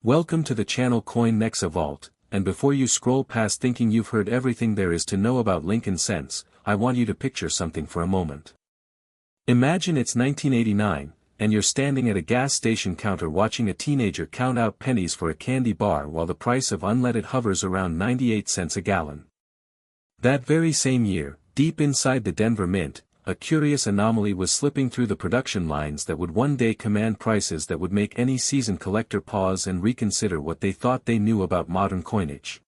Welcome to the channel Coin NEXA VAULT, and before you scroll past thinking you've heard everything there is to know about Lincoln cents, I want you to picture something for a moment. Imagine it's 1989, and you're standing at a gas station counter watching a teenager count out pennies for a candy bar while the price of unleaded hovers around 98 cents a gallon. That very same year, deep inside the Denver Mint, a curious anomaly was slipping through the production lines that would one day command prices that would make any seasoned collector pause and reconsider what they thought they knew about modern coinage.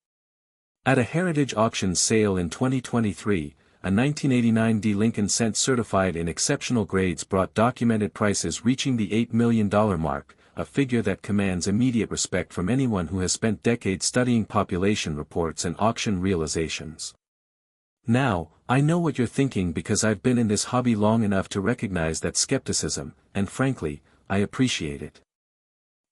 At a heritage auctions sale in 2023, a 1989 D Lincoln cent certified in exceptional grades brought documented prices reaching the $8 million mark, a figure that commands immediate respect from anyone who has spent decades studying population reports and auction realizations. Now, I know what you're thinking because I've been in this hobby long enough to recognize that skepticism, and frankly, I appreciate it.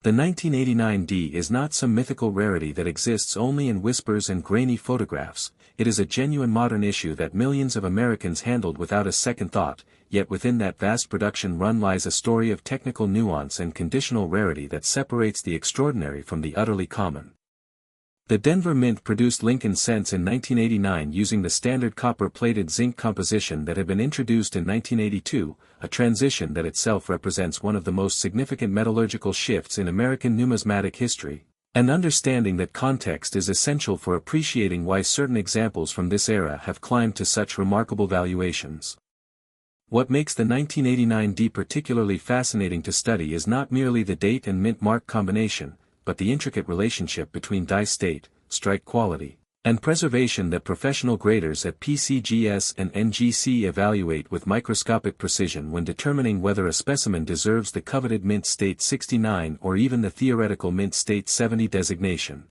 The 1989 D is not some mythical rarity that exists only in whispers and grainy photographs, it is a genuine modern issue that millions of Americans handled without a second thought, yet within that vast production run lies a story of technical nuance and conditional rarity that separates the extraordinary from the utterly common. The Denver Mint produced Lincoln cents in 1989 using the standard copper-plated zinc composition that had been introduced in 1982, a transition that itself represents one of the most significant metallurgical shifts in American numismatic history. An understanding that context is essential for appreciating why certain examples from this era have climbed to such remarkable valuations. What makes the 1989 D particularly fascinating to study is not merely the date and mint mark combination, but the intricate relationship between die state, strike quality, and preservation that professional graders at PCGS and NGC evaluate with microscopic precision when determining whether a specimen deserves the coveted mint state 69 or even the theoretical mint state 70 designation.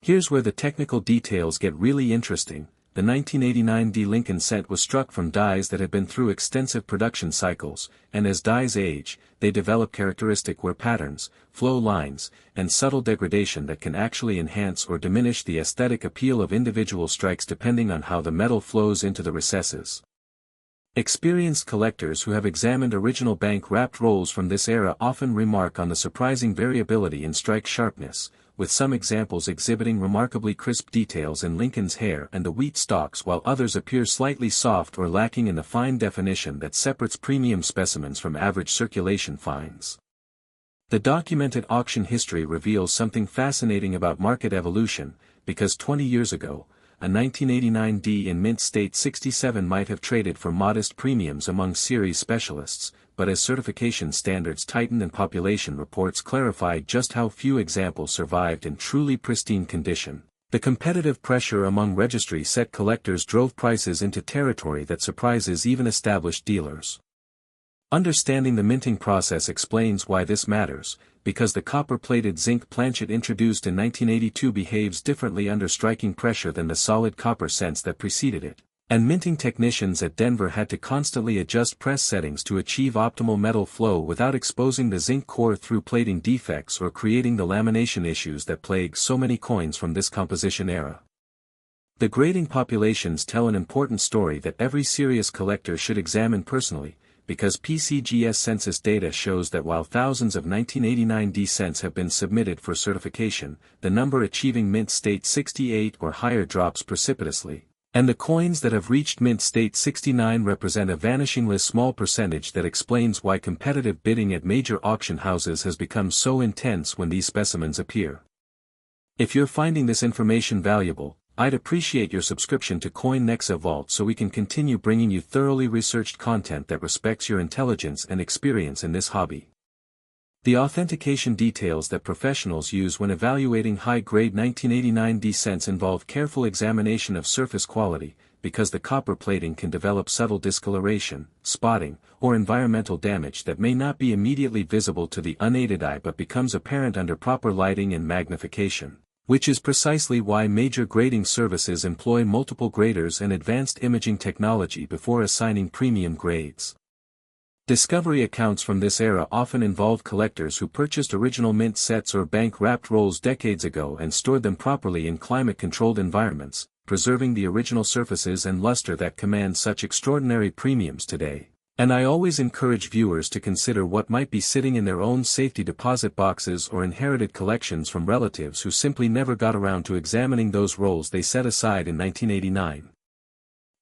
Here's where the technical details get really interesting. The 1989 D Lincoln cent was struck from dies that had been through extensive production cycles, and as dies age, they develop characteristic wear patterns, flow lines, and subtle degradation that can actually enhance or diminish the aesthetic appeal of individual strikes depending on how the metal flows into the recesses. Experienced collectors who have examined original bank-wrapped rolls from this era often remark on the surprising variability in strike sharpness, with some examples exhibiting remarkably crisp details in Lincoln's hair and the wheat stalks while others appear slightly soft or lacking in the fine definition that separates premium specimens from average circulation finds. The documented auction history reveals something fascinating about market evolution, because 20 years ago, a 1989 D in mint state 67 might have traded for modest premiums among series specialists, but as certification standards tightened and population reports clarified just how few examples survived in truly pristine condition, the competitive pressure among registry set collectors drove prices into territory that surprises even established dealers. Understanding the minting process explains why this matters, because the copper-plated zinc planchet introduced in 1982 behaves differently under striking pressure than the solid copper cents that preceded it, and minting technicians at Denver had to constantly adjust press settings to achieve optimal metal flow without exposing the zinc core through plating defects or creating the lamination issues that plague so many coins from this composition era. The grading populations tell an important story that every serious collector should examine personally, because PCGS census data shows that while thousands of 1989 D cents have been submitted for certification, the number achieving mint state 68 or higher drops precipitously, and the coins that have reached mint state 69 represent a vanishingly small percentage that explains why competitive bidding at major auction houses has become so intense when these specimens appear. If you're finding this information valuable, I'd appreciate your subscription to Coin NEXA VAULT so we can continue bringing you thoroughly researched content that respects your intelligence and experience in this hobby. The authentication details that professionals use when evaluating high-grade 1989 D cents involve careful examination of surface quality, because the copper plating can develop subtle discoloration, spotting, or environmental damage that may not be immediately visible to the unaided eye but becomes apparent under proper lighting and magnification, which is precisely why major grading services employ multiple graders and advanced imaging technology before assigning premium grades. Discovery accounts from this era often involve collectors who purchased original mint sets or bank-wrapped rolls decades ago and stored them properly in climate-controlled environments, preserving the original surfaces and luster that command such extraordinary premiums today. And I always encourage viewers to consider what might be sitting in their own safety deposit boxes or inherited collections from relatives who simply never got around to examining those rolls they set aside in 1989.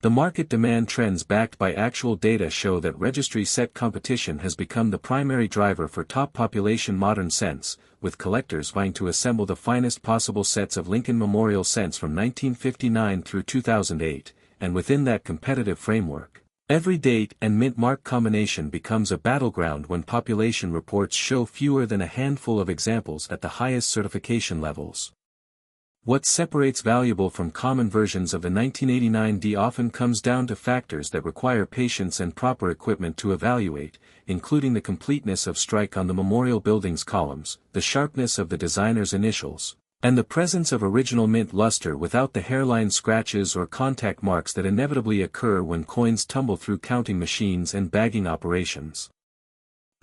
The market demand trends backed by actual data show that registry-set competition has become the primary driver for top population modern cents, with collectors vying to assemble the finest possible sets of Lincoln Memorial cents from 1959 through 2008, and within that competitive framework, every date and mint mark combination becomes a battleground when population reports show fewer than a handful of examples at the highest certification levels. What separates valuable from common versions of the 1989 D often comes down to factors that require patience and proper equipment to evaluate, including the completeness of strike on the memorial building's columns, the sharpness of the designer's initials, and the presence of original mint luster without the hairline scratches or contact marks that inevitably occur when coins tumble through counting machines and bagging operations.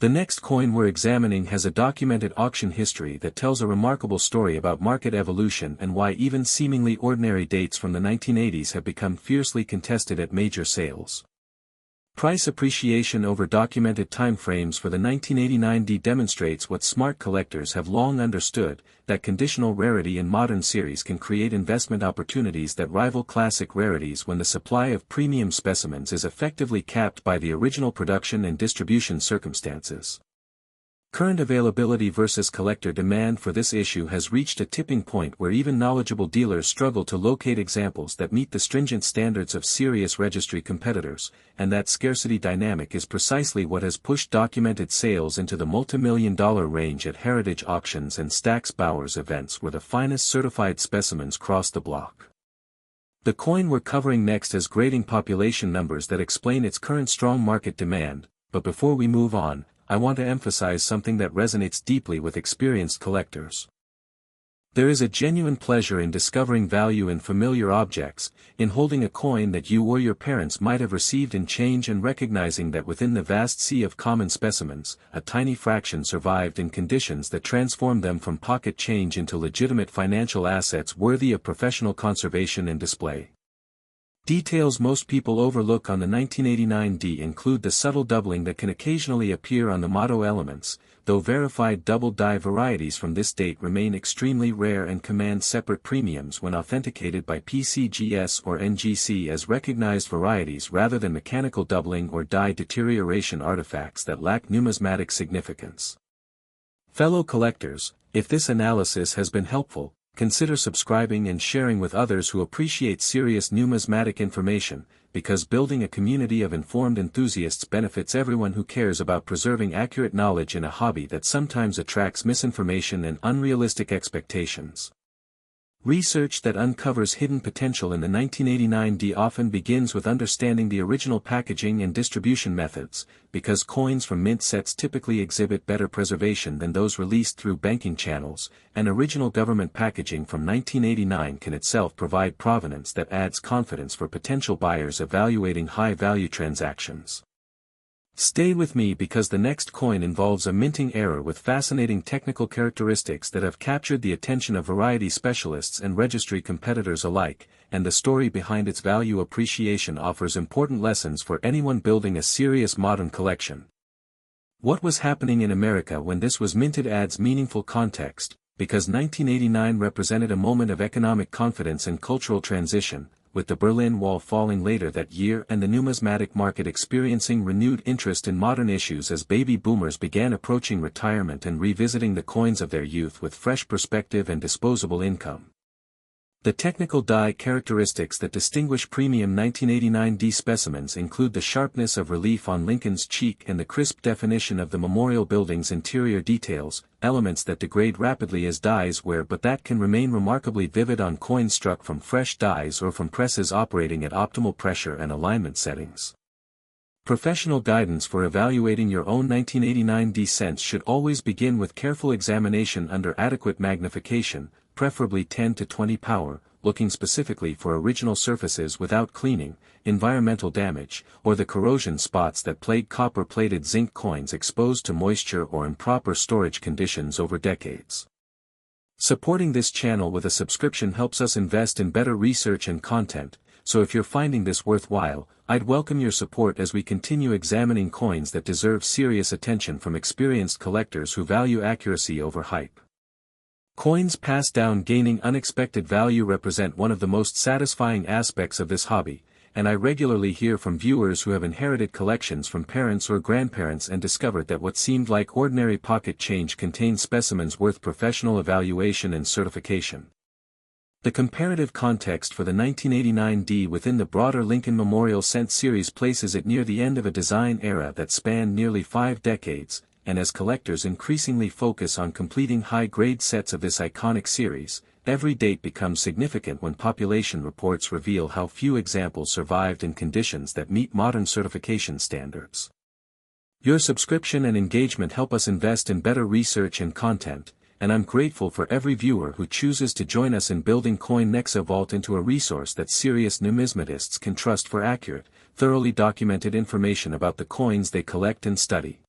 The next coin we're examining has a documented auction history that tells a remarkable story about market evolution and why even seemingly ordinary dates from the 1980s have become fiercely contested at major sales. Price appreciation over documented time frames for the 1989 D demonstrates what smart collectors have long understood, that conditional rarity in modern series can create investment opportunities that rival classic rarities when the supply of premium specimens is effectively capped by the original production and distribution circumstances. Current availability versus collector demand for this issue has reached a tipping point where even knowledgeable dealers struggle to locate examples that meet the stringent standards of serious registry competitors, and that scarcity dynamic is precisely what has pushed documented sales into the multi-million-dollar range at heritage auctions and Stack's Bowers events where the finest certified specimens cross the block. The coin we're covering next has grading population numbers that explain its current strong market demand, but before we move on, I want to emphasize something that resonates deeply with experienced collectors. There is a genuine pleasure in discovering value in familiar objects, in holding a coin that you or your parents might have received in change and recognizing that within the vast sea of common specimens, a tiny fraction survived in conditions that transformed them from pocket change into legitimate financial assets worthy of professional conservation and display. Details most people overlook on the 1989 D include the subtle doubling that can occasionally appear on the motto elements, though verified double die varieties from this date remain extremely rare and command separate premiums when authenticated by PCGS or NGC as recognized varieties rather than mechanical doubling or die deterioration artifacts that lack numismatic significance. Fellow collectors, if this analysis has been helpful, consider subscribing and sharing with others who appreciate serious numismatic information, because building a community of informed enthusiasts benefits everyone who cares about preserving accurate knowledge in a hobby that sometimes attracts misinformation and unrealistic expectations. Research that uncovers hidden potential in the 1989 D often begins with understanding the original packaging and distribution methods, because coins from mint sets typically exhibit better preservation than those released through banking channels, and original government packaging from 1989 can itself provide provenance that adds confidence for potential buyers evaluating high-value transactions. Stay with me because the next coin involves a minting error with fascinating technical characteristics that have captured the attention of variety specialists and registry competitors alike, and the story behind its value appreciation offers important lessons for anyone building a serious modern collection. What was happening in America when this was minted adds meaningful context, because 1989 represented a moment of economic confidence and cultural transition, with the Berlin Wall falling later that year and the numismatic market experiencing renewed interest in modern issues as baby boomers began approaching retirement and revisiting the coins of their youth with fresh perspective and disposable income. The technical die characteristics that distinguish premium 1989 D specimens include the sharpness of relief on Lincoln's cheek and the crisp definition of the memorial building's interior details, elements that degrade rapidly as dies wear but that can remain remarkably vivid on coins struck from fresh dies or from presses operating at optimal pressure and alignment settings. Professional guidance for evaluating your own 1989 D cents should always begin with careful examination under adequate magnification, preferably 10 to 20 power, looking specifically for original surfaces without cleaning, environmental damage, or the corrosion spots that plague copper-plated zinc coins exposed to moisture or improper storage conditions over decades. Supporting this channel with a subscription helps us invest in better research and content, so if you're finding this worthwhile, I'd welcome your support as we continue examining coins that deserve serious attention from experienced collectors who value accuracy over hype. Coins passed down gaining unexpected value represent one of the most satisfying aspects of this hobby, and I regularly hear from viewers who have inherited collections from parents or grandparents and discovered that what seemed like ordinary pocket change contained specimens worth professional evaluation and certification. The comparative context for the 1989 D within the broader Lincoln Memorial Cent series places it near the end of a design era that spanned nearly 5 decades, and as collectors increasingly focus on completing high-grade sets of this iconic series, every date becomes significant when population reports reveal how few examples survived in conditions that meet modern certification standards. Your subscription and engagement help us invest in better research and content, and I'm grateful for every viewer who chooses to join us in building NEXA VAULT into a resource that serious numismatists can trust for accurate, thoroughly documented information about the coins they collect and study.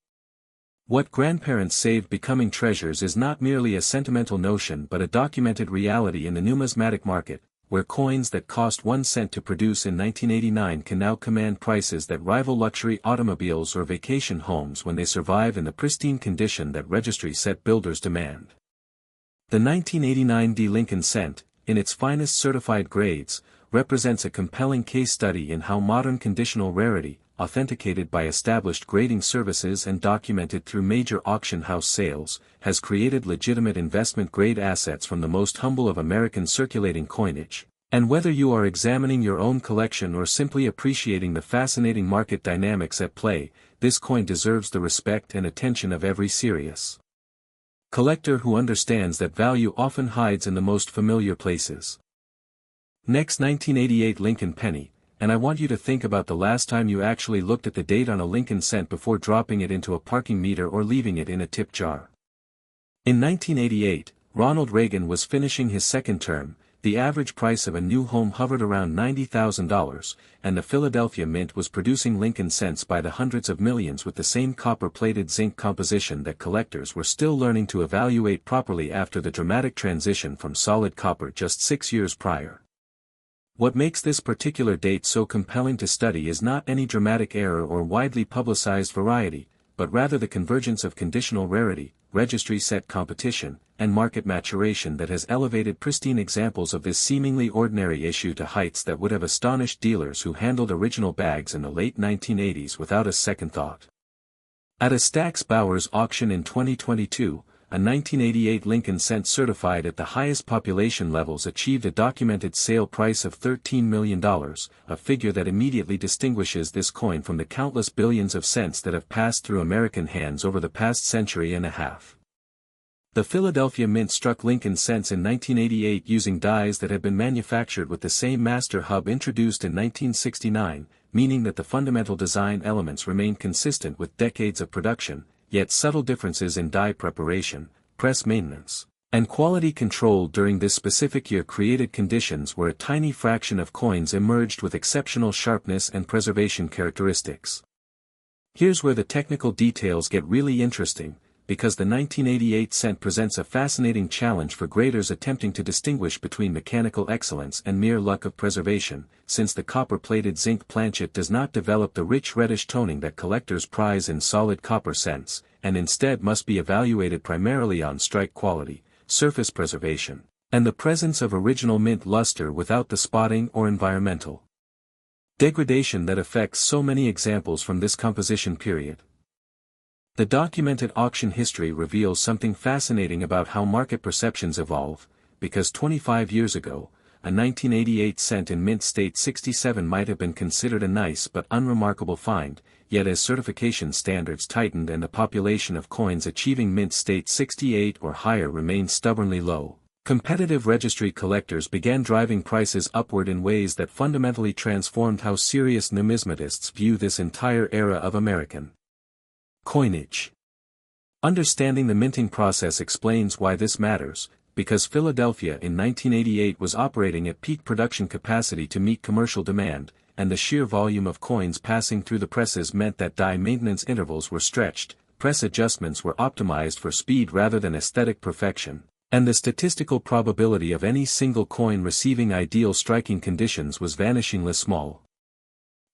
What grandparents saved becoming treasures is not merely a sentimental notion but a documented reality in the numismatic market, where coins that cost 1 cent to produce in 1989 can now command prices that rival luxury automobiles or vacation homes when they survive in the pristine condition that registry-set builders demand. The 1989 D Lincoln Cent, in its finest certified grades, represents a compelling case study in how modern conditional rarity, authenticated by established grading services and documented through major auction house sales, has created legitimate investment-grade assets from the most humble of American circulating coinage. And whether you are examining your own collection or simply appreciating the fascinating market dynamics at play, this coin deserves the respect and attention of every serious collector who understands that value often hides in the most familiar places. Next, 1988 Lincoln Penny, and I want you to think about the last time you actually looked at the date on a Lincoln cent before dropping it into a parking meter or leaving it in a tip jar. In 1988, Ronald Reagan was finishing his second term, the average price of a new home hovered around $90,000, and the Philadelphia Mint was producing Lincoln cents by the hundreds of millions with the same copper-plated zinc composition that collectors were still learning to evaluate properly after the dramatic transition from solid copper just 6 years prior. What makes this particular date so compelling to study is not any dramatic error or widely publicized variety, but rather the convergence of conditional rarity, registry-set competition, and market maturation that has elevated pristine examples of this seemingly ordinary issue to heights that would have astonished dealers who handled original bags in the late 1980s without a second thought. At a Stack's Bowers auction in 2022, a 1988 Lincoln cent certified at the highest population levels achieved a documented sale price of $13 million, a figure that immediately distinguishes this coin from the countless billions of cents that have passed through American hands over the past century and a half. The Philadelphia Mint struck Lincoln cents in 1988 using dies that had been manufactured with the same master hub introduced in 1969, meaning that the fundamental design elements remained consistent with decades of production, yet subtle differences in die preparation, press maintenance, and quality control during this specific year created conditions where a tiny fraction of coins emerged with exceptional sharpness and preservation characteristics. Here's where the technical details get really interesting, because the 1988 cent presents a fascinating challenge for graders attempting to distinguish between mechanical excellence and mere luck of preservation, since the copper-plated zinc planchet does not develop the rich reddish toning that collectors prize in solid copper cents, and instead must be evaluated primarily on strike quality, surface preservation, and the presence of original mint luster without the spotting or environmental degradation that affects so many examples from this composition period. The documented auction history reveals something fascinating about how market perceptions evolve, because 25 years ago, a 1988 cent in mint state 67 might have been considered a nice but unremarkable find, yet as certification standards tightened and the population of coins achieving mint state 68 or higher remained stubbornly low, competitive registry collectors began driving prices upward in ways that fundamentally transformed how serious numismatists view this entire era of American coinage. Understanding the minting process explains why this matters, because Philadelphia in 1988 was operating at peak production capacity to meet commercial demand, and the sheer volume of coins passing through the presses meant that die maintenance intervals were stretched, press adjustments were optimized for speed rather than aesthetic perfection, And the statistical probability of any single coin receiving ideal striking conditions was vanishingly small.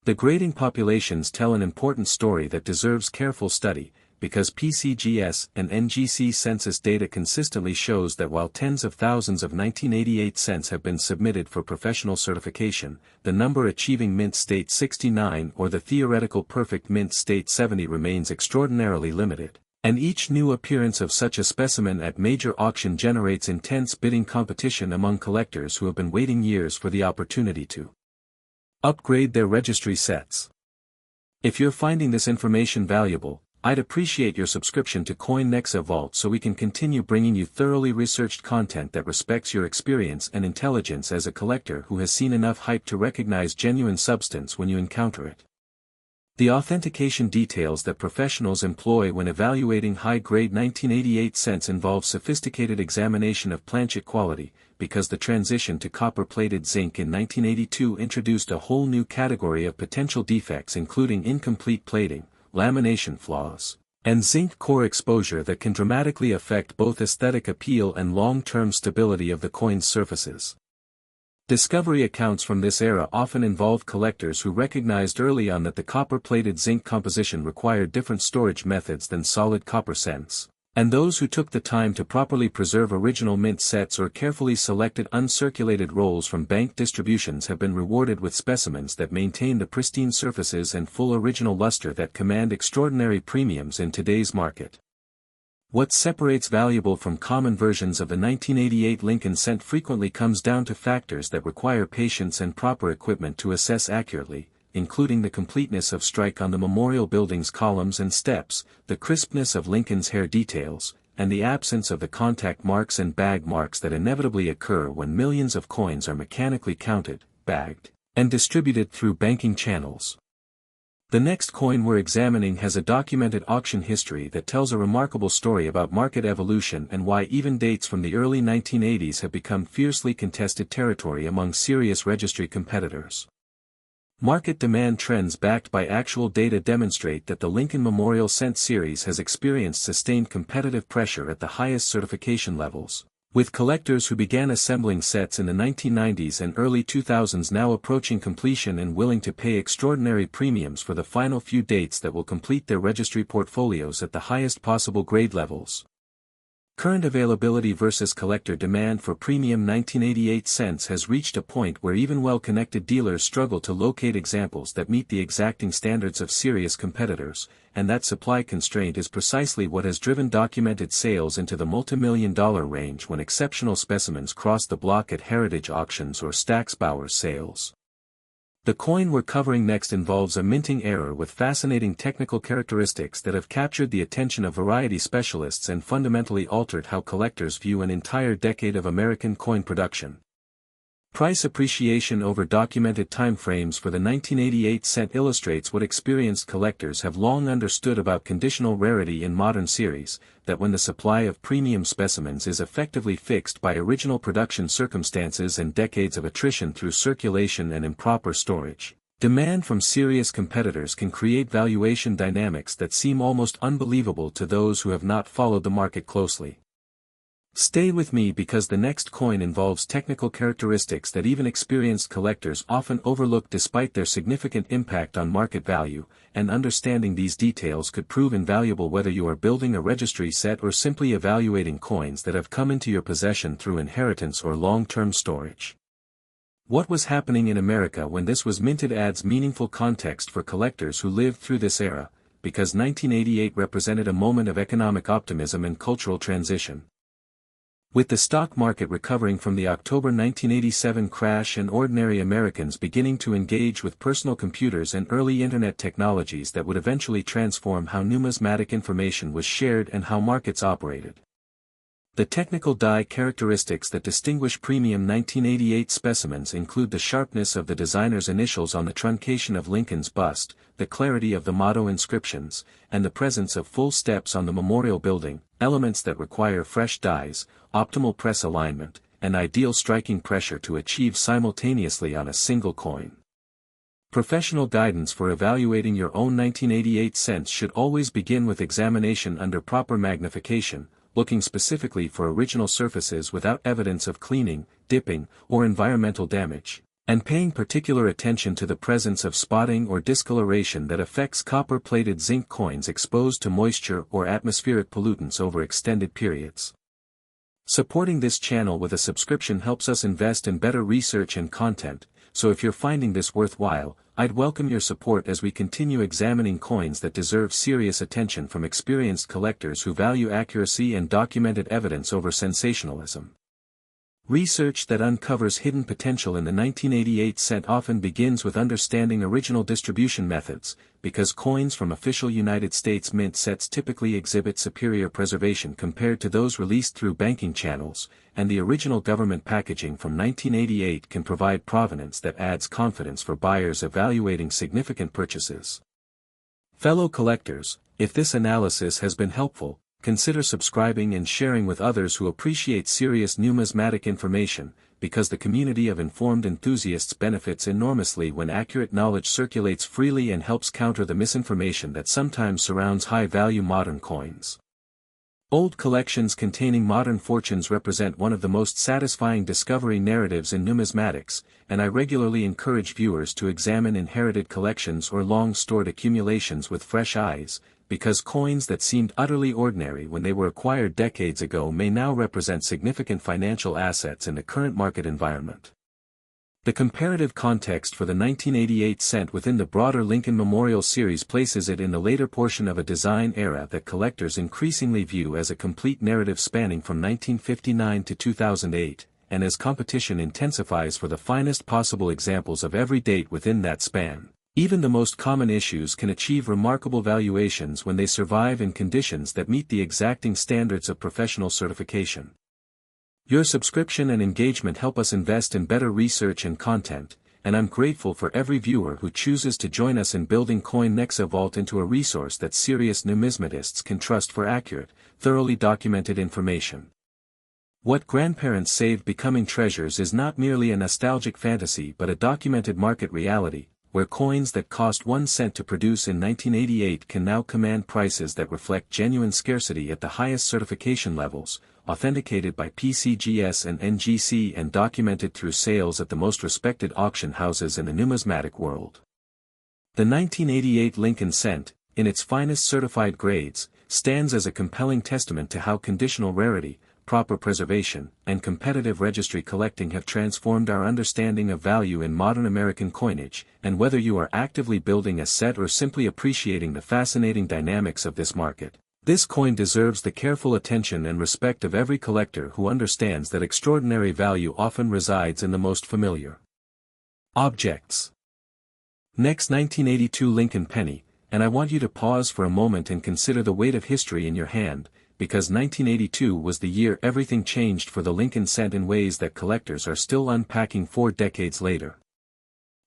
The grading populations tell an important story that deserves careful study, because PCGS and NGC census data consistently shows that while tens of thousands of 1988 cents have been submitted for professional certification, the number achieving mint state 69 or the theoretical perfect mint state 70 remains extraordinarily limited, and each new appearance of such a specimen at major auction generates intense bidding competition among collectors who have been waiting years for the opportunity to upgrade their registry sets. If you're finding this information valuable, I'd appreciate your subscription to NEXA VAULT so we can continue bringing you thoroughly researched content that respects your experience and intelligence as a collector who has seen enough hype to recognize genuine substance when you encounter it. The authentication details that professionals employ when evaluating high-grade 1988 cents involve sophisticated examination of planchet quality, because the transition to copper-plated zinc in 1982 introduced a whole new category of potential defects including incomplete plating, lamination flaws, and zinc core exposure that can dramatically affect both aesthetic appeal and long-term stability of the coin's surfaces. Discovery accounts from this era often involve collectors who recognized early on that the copper-plated zinc composition required different storage methods than solid copper cents, and those who took the time to properly preserve original mint sets or carefully selected uncirculated rolls from bank distributions have been rewarded with specimens that maintain the pristine surfaces and full original luster that command extraordinary premiums in today's market. What separates valuable from common versions of the 1988 Lincoln cent frequently comes down to factors that require patience and proper equipment to assess accurately, including the completeness of strike on the memorial building's columns and steps, the crispness of Lincoln's hair details, and the absence of the contact marks and bag marks that inevitably occur when millions of coins are mechanically counted, bagged, and distributed through banking channels. The next coin we're examining has a documented auction history that tells a remarkable story about market evolution and why even dates from the early 1980s have become fiercely contested territory among serious registry competitors. Market demand trends backed by actual data demonstrate that the Lincoln Memorial Cent series has experienced sustained competitive pressure at the highest certification levels, with collectors who began assembling sets in the 1990s and early 2000s now approaching completion and willing to pay extraordinary premiums for the final few dates that will complete their registry portfolios at the highest possible grade levels. Current availability versus collector demand for premium 1988 cents has reached a point where even well-connected dealers struggle to locate examples that meet the exacting standards of serious competitors, and that supply constraint is precisely what has driven documented sales into the multi-million-dollar range when exceptional specimens cross the block at heritage auctions or Stacksbauer sales. The coin we're covering next involves a minting error with fascinating technical characteristics that have captured the attention of variety specialists and fundamentally altered how collectors view an entire decade of American coin production. Price appreciation over documented time frames for the 1988 cent illustrates what experienced collectors have long understood about conditional rarity in modern series, that when the supply of premium specimens is effectively fixed by original production circumstances and decades of attrition through circulation and improper storage, demand from serious competitors can create valuation dynamics that seem almost unbelievable to those who have not followed the market closely. Stay with me because the next coin involves technical characteristics that even experienced collectors often overlook despite their significant impact on market value, and understanding these details could prove invaluable whether you are building a registry set or simply evaluating coins that have come into your possession through inheritance or long-term storage. What was happening in America when this was minted adds meaningful context for collectors who lived through this era, because 1988 represented a moment of economic optimism and cultural transition. With the stock market recovering from the October 1987 crash and ordinary Americans beginning to engage with personal computers and early internet technologies that would eventually transform how numismatic information was shared and how markets operated. The technical die characteristics that distinguish premium 1988 specimens include the sharpness of the designer's initials on the truncation of Lincoln's bust, the clarity of the motto inscriptions, and the presence of full steps on the memorial building, elements that require fresh dies, optimal press alignment, and ideal striking pressure to achieve simultaneously on a single coin. Professional guidance for evaluating your own 1988 cents should always begin with examination under proper magnification, looking specifically for original surfaces without evidence of cleaning, dipping, or environmental damage, and paying particular attention to the presence of spotting or discoloration that affects copper-plated zinc coins exposed to moisture or atmospheric pollutants over extended periods. Supporting this channel with a subscription helps us invest in better research and content, so if you're finding this worthwhile, I'd welcome your support as we continue examining coins that deserve serious attention from experienced collectors who value accuracy and documented evidence over sensationalism. Research that uncovers hidden potential in the 1988 cent often begins with understanding original distribution methods, because coins from official United States mint sets typically exhibit superior preservation compared to those released through banking channels, and the original government packaging from 1988 can provide provenance that adds confidence for buyers evaluating significant purchases. Fellow collectors, if this analysis has been helpful, consider subscribing and sharing with others who appreciate serious numismatic information, because the community of informed enthusiasts benefits enormously when accurate knowledge circulates freely and helps counter the misinformation that sometimes surrounds high-value modern coins. Old collections containing modern fortunes represent one of the most satisfying discovery narratives in numismatics, and I regularly encourage viewers to examine inherited collections or long-stored accumulations with fresh eyes, because coins that seemed utterly ordinary when they were acquired decades ago may now represent significant financial assets in the current market environment. The comparative context for the 1988 cent within the broader Lincoln Memorial series places it in the later portion of a design era that collectors increasingly view as a complete narrative spanning from 1959 to 2008, and as competition intensifies for the finest possible examples of every date within that span. Even the most common issues can achieve remarkable valuations when they survive in conditions that meet the exacting standards of professional certification. Your subscription and engagement help us invest in better research and content, and I'm grateful for every viewer who chooses to join us in building Coin NEXA Vault into a resource that serious numismatists can trust for accurate, thoroughly documented information. What grandparents saved becoming treasures is not merely a nostalgic fantasy but a documented market reality, where coins that cost 1 cent to produce in 1988 can now command prices that reflect genuine scarcity at the highest certification levels, authenticated by PCGS and NGC and documented through sales at the most respected auction houses in the numismatic world. The 1988 Lincoln cent, in its finest certified grades, stands as a compelling testament to how conditional rarity, proper preservation, and competitive registry collecting have transformed our understanding of value in modern American coinage, and whether you are actively building a set or simply appreciating the fascinating dynamics of this market, this coin deserves the careful attention and respect of every collector who understands that extraordinary value often resides in the most familiar objects. Next, 1982 Lincoln penny, and I want you to pause for a moment and consider the weight of history in your hand, because 1982 was the year everything changed for the Lincoln cent in ways that collectors are still unpacking 4 decades later.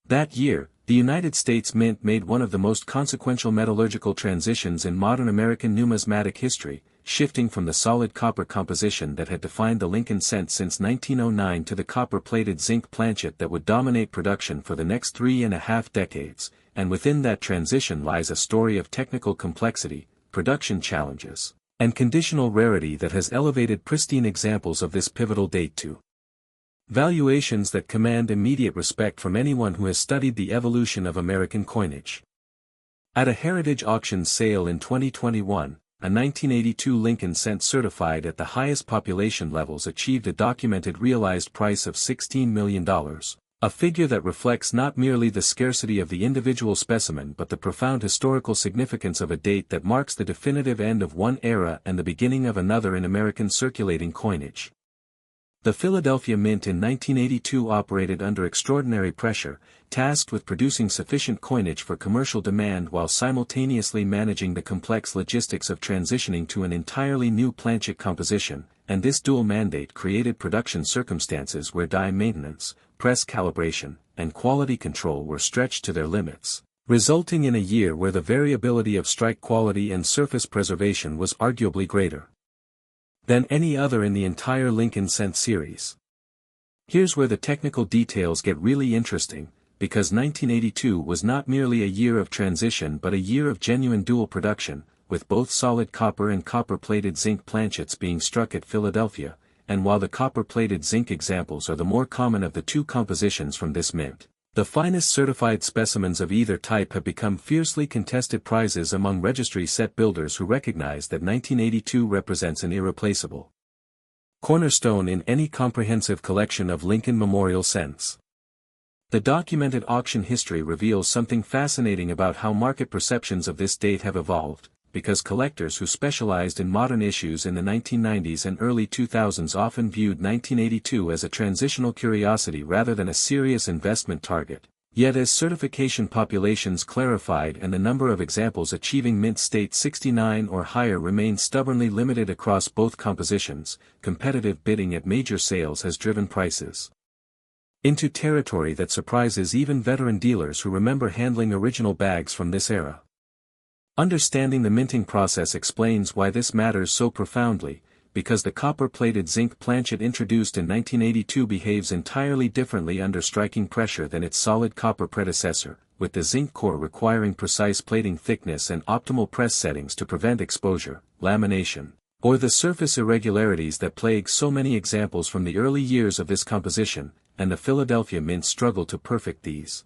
That year, the United States Mint made one of the most consequential metallurgical transitions in modern American numismatic history, shifting from the solid copper composition that had defined the Lincoln cent since 1909 to the copper-plated zinc planchet that would dominate production for the next 3.5 decades, and within that transition lies a story of technical complexity, production challenges, and conditional rarity that has elevated pristine examples of this pivotal date to valuations that command immediate respect from anyone who has studied the evolution of American coinage. At a heritage auction sale in 2021, a 1982 Lincoln cent certified at the highest population levels achieved a documented realized price of $16 million, a figure that reflects not merely the scarcity of the individual specimen but the profound historical significance of a date that marks the definitive end of one era and the beginning of another in American circulating coinage. The Philadelphia Mint in 1982 operated under extraordinary pressure, tasked with producing sufficient coinage for commercial demand while simultaneously managing the complex logistics of transitioning to an entirely new planchet composition, and this dual mandate created production circumstances where die maintenance, press calibration, and quality control were stretched to their limits, resulting in a year where the variability of strike quality and surface preservation was arguably greater than any other in the entire Lincoln cent series. Here's where the technical details get really interesting, because 1982 was not merely a year of transition but a year of genuine dual production, with both solid copper and copper-plated zinc planchets being struck at Philadelphia, and while the copper-plated zinc examples are the more common of the two compositions from this mint, the finest certified specimens of either type have become fiercely contested prizes among registry set builders who recognize that 1982 represents an irreplaceable cornerstone in any comprehensive collection of Lincoln Memorial cents. The documented auction history reveals something fascinating about how market perceptions of this date have evolved, because collectors who specialized in modern issues in the 1990s and early 2000s often viewed 1982 as a transitional curiosity rather than a serious investment target. Yet as certification populations clarified and the number of examples achieving mint state 69 or higher remained stubbornly limited across both compositions, competitive bidding at major sales has driven prices into territory that surprises even veteran dealers who remember handling original bags from this era. Understanding the minting process explains why this matters so profoundly, because the copper-plated zinc planchet introduced in 1982 behaves entirely differently under striking pressure than its solid copper predecessor, with the zinc core requiring precise plating thickness and optimal press settings to prevent exposure, lamination, or the surface irregularities that plague so many examples from the early years of this composition, and the Philadelphia Mint struggled to perfect these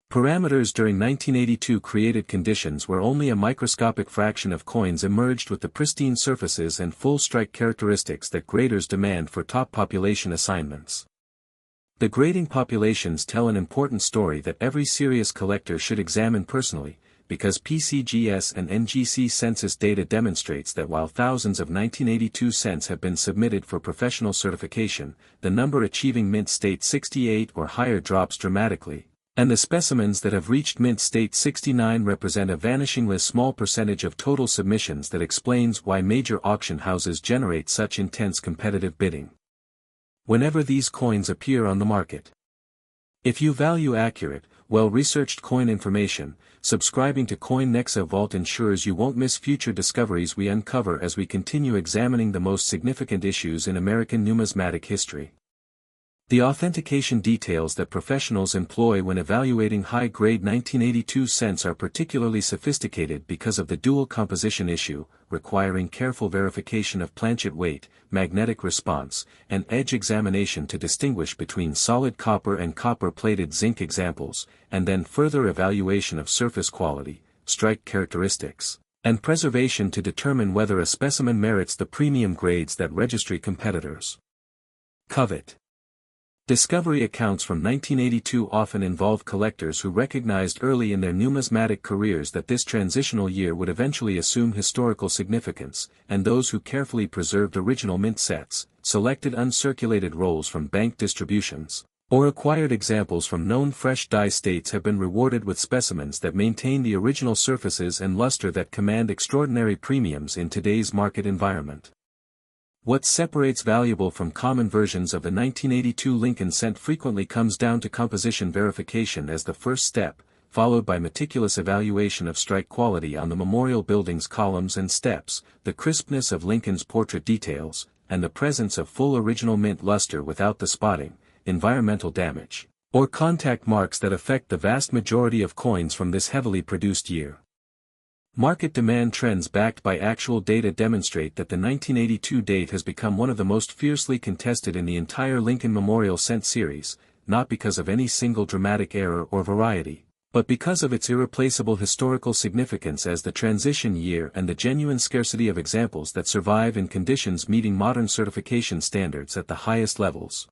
parameters during 1982 created conditions where only a microscopic fraction of coins emerged with the pristine surfaces and full strike characteristics that graders demand for top population assignments. The grading populations tell an important story that every serious collector should examine personally, because PCGS and NGC census data demonstrates that while thousands of 1982 cents have been submitted for professional certification, the number achieving mint state 68 or higher drops dramatically, and the specimens that have reached mint state 69 represent a vanishingly small percentage of total submissions. That explains why major auction houses generate such intense competitive bidding whenever these coins appear on the market. If you value accurate, well-researched coin information, subscribing to NEXA VAULT ensures you won't miss future discoveries we uncover as we continue examining the most significant issues in American numismatic history. The authentication details that professionals employ when evaluating high-grade 1982 cents are particularly sophisticated because of the dual composition issue, requiring careful verification of planchet weight, magnetic response, and edge examination to distinguish between solid copper and copper-plated zinc examples, and then further evaluation of surface quality, strike characteristics, and preservation to determine whether a specimen merits the premium grades that registry competitors covet. Discovery accounts from 1982 often involve collectors who recognized early in their numismatic careers that this transitional year would eventually assume historical significance, and those who carefully preserved original mint sets, selected uncirculated rolls from bank distributions, or acquired examples from known fresh die states have been rewarded with specimens that maintain the original surfaces and luster that command extraordinary premiums in today's market environment. What separates valuable from common versions of the 1982 Lincoln cent frequently comes down to composition verification as the first step, followed by meticulous evaluation of strike quality on the memorial building's columns and steps, the crispness of Lincoln's portrait details, and the presence of full original mint luster without the spotting, environmental damage, or contact marks that affect the vast majority of coins from this heavily produced year. Market demand trends backed by actual data demonstrate that the 1982 date has become one of the most fiercely contested in the entire Lincoln Memorial cent series, not because of any single dramatic error or variety, but because of its irreplaceable historical significance as the transition year and the genuine scarcity of examples that survive in conditions meeting modern certification standards at the highest levels.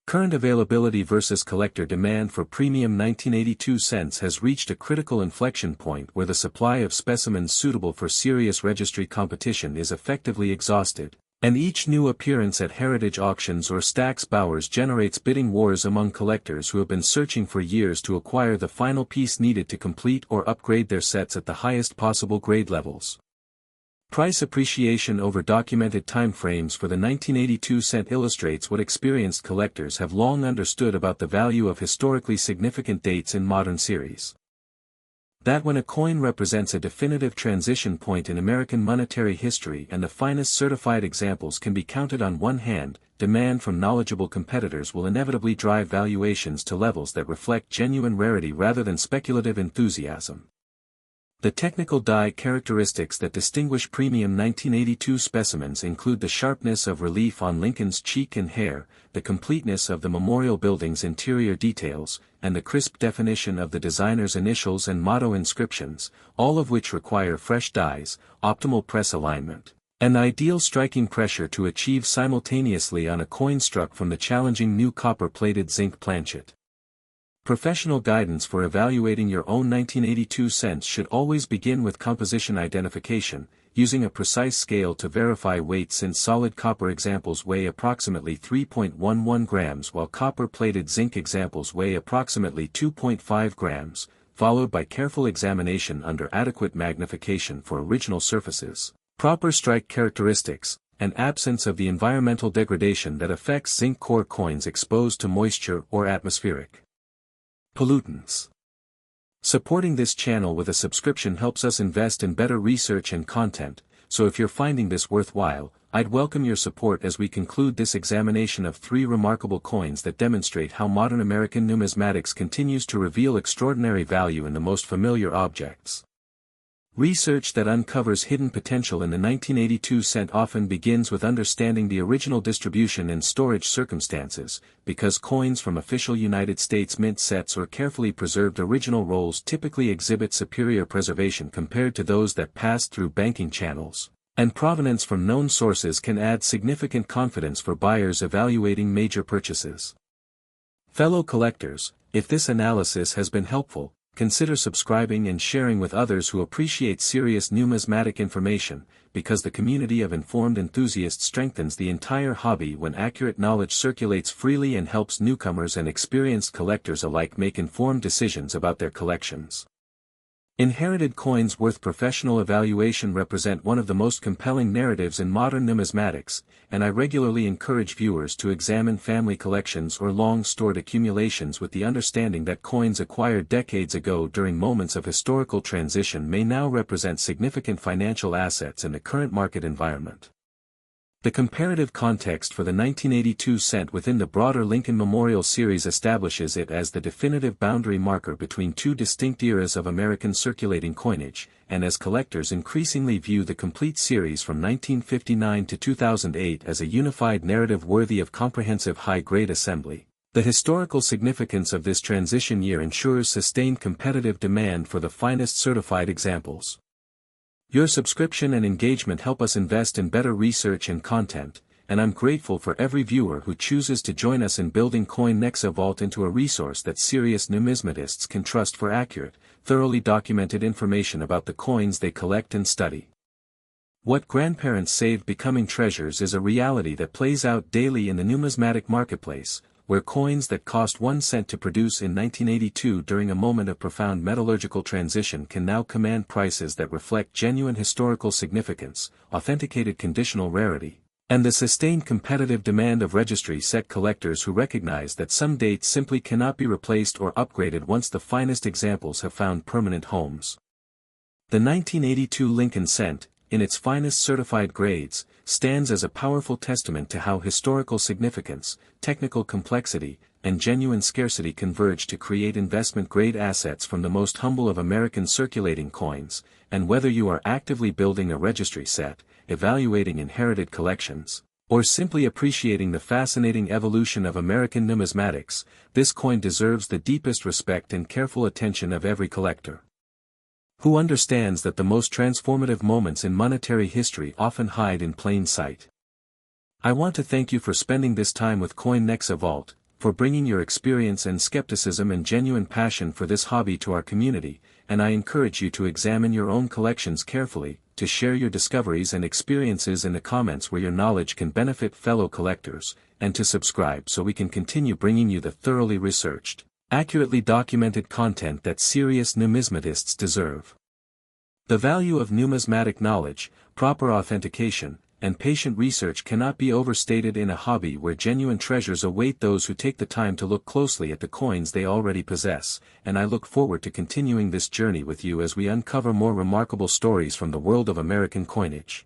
Current availability versus collector demand for premium 1982 cents has reached a critical inflection point where the supply of specimens suitable for serious registry competition is effectively exhausted, and each new appearance at heritage auctions or Stack's Bowers generates bidding wars among collectors who have been searching for years to acquire the final piece needed to complete or upgrade their sets at the highest possible grade levels. Price appreciation over documented time frames for the 1982 cent illustrates what experienced collectors have long understood about the value of historically significant dates in modern series. That when a coin represents a definitive transition point in American monetary history and the finest certified examples can be counted on one hand, demand from knowledgeable competitors will inevitably drive valuations to levels that reflect genuine rarity rather than speculative enthusiasm. The technical die characteristics that distinguish premium 1982 specimens include the sharpness of relief on Lincoln's cheek and hair, the completeness of the memorial building's interior details, and the crisp definition of the designer's initials and motto inscriptions, all of which require fresh dies, optimal press alignment, and ideal striking pressure to achieve simultaneously on a coin struck from the challenging new copper-plated zinc planchet. Professional guidance for evaluating your own 1982 cents should always begin with composition identification, using a precise scale to verify weight since solid copper examples weigh approximately 3.11 grams while copper-plated zinc examples weigh approximately 2.5 grams, followed by careful examination under adequate magnification for original surfaces, proper strike characteristics, and absence of the environmental degradation that affects zinc core coins exposed to moisture or atmospheric pollutants. Supporting this channel with a subscription helps us invest in better research and content, so if you're finding this worthwhile, I'd welcome your support as we conclude this examination of 3 remarkable coins that demonstrate how modern American numismatics continues to reveal extraordinary value in the most familiar objects. Research that uncovers hidden potential in the 1982 cent often begins with understanding the original distribution and storage circumstances, because coins from official United States mint sets or carefully preserved original rolls typically exhibit superior preservation compared to those that pass through banking channels, and provenance from known sources can add significant confidence for buyers evaluating major purchases. Fellow collectors, if this analysis has been helpful, consider subscribing and sharing with others who appreciate serious numismatic information, because the community of informed enthusiasts strengthens the entire hobby when accurate knowledge circulates freely and helps newcomers and experienced collectors alike make informed decisions about their collections. Inherited coins worth professional evaluation represent one of the most compelling narratives in modern numismatics, and I regularly encourage viewers to examine family collections or long-stored accumulations with the understanding that coins acquired decades ago during moments of historical transition may now represent significant financial assets in the current market environment. The comparative context for the 1982 cent within the broader Lincoln Memorial series establishes it as the definitive boundary marker between 2 distinct eras of American circulating coinage, and as collectors increasingly view the complete series from 1959 to 2008 as a unified narrative worthy of comprehensive high-grade assembly, the historical significance of this transition year ensures sustained competitive demand for the finest certified examples. Your subscription and engagement help us invest in better research and content, and I'm grateful for every viewer who chooses to join us in building NEXA VAULT into a resource that serious numismatists can trust for accurate, thoroughly documented information about the coins they collect and study. What grandparents saved becoming treasures is a reality that plays out daily in the numismatic marketplace, where coins that cost 1 cent to produce in 1982 during a moment of profound metallurgical transition can now command prices that reflect genuine historical significance, authenticated conditional rarity, and the sustained competitive demand of registry set collectors who recognize that some dates simply cannot be replaced or upgraded once the finest examples have found permanent homes. The 1982 Lincoln cent, in its finest certified grades, stands as a powerful testament to how historical significance, technical complexity, and genuine scarcity converge to create investment-grade assets from the most humble of American circulating coins, and whether you are actively building a registry set, evaluating inherited collections, or simply appreciating the fascinating evolution of American numismatics, this coin deserves the deepest respect and careful attention of every collector who understands that the most transformative moments in monetary history often hide in plain sight. I want to thank you for spending this time with NEXA VAULT, for bringing your experience and skepticism and genuine passion for this hobby to our community, and I encourage you to examine your own collections carefully, to share your discoveries and experiences in the comments where your knowledge can benefit fellow collectors, and to subscribe so we can continue bringing you the thoroughly researched, accurately documented content that serious numismatists deserve. The value of numismatic knowledge, proper authentication, and patient research cannot be overstated in a hobby where genuine treasures await those who take the time to look closely at the coins they already possess, and I look forward to continuing this journey with you as we uncover more remarkable stories from the world of American coinage.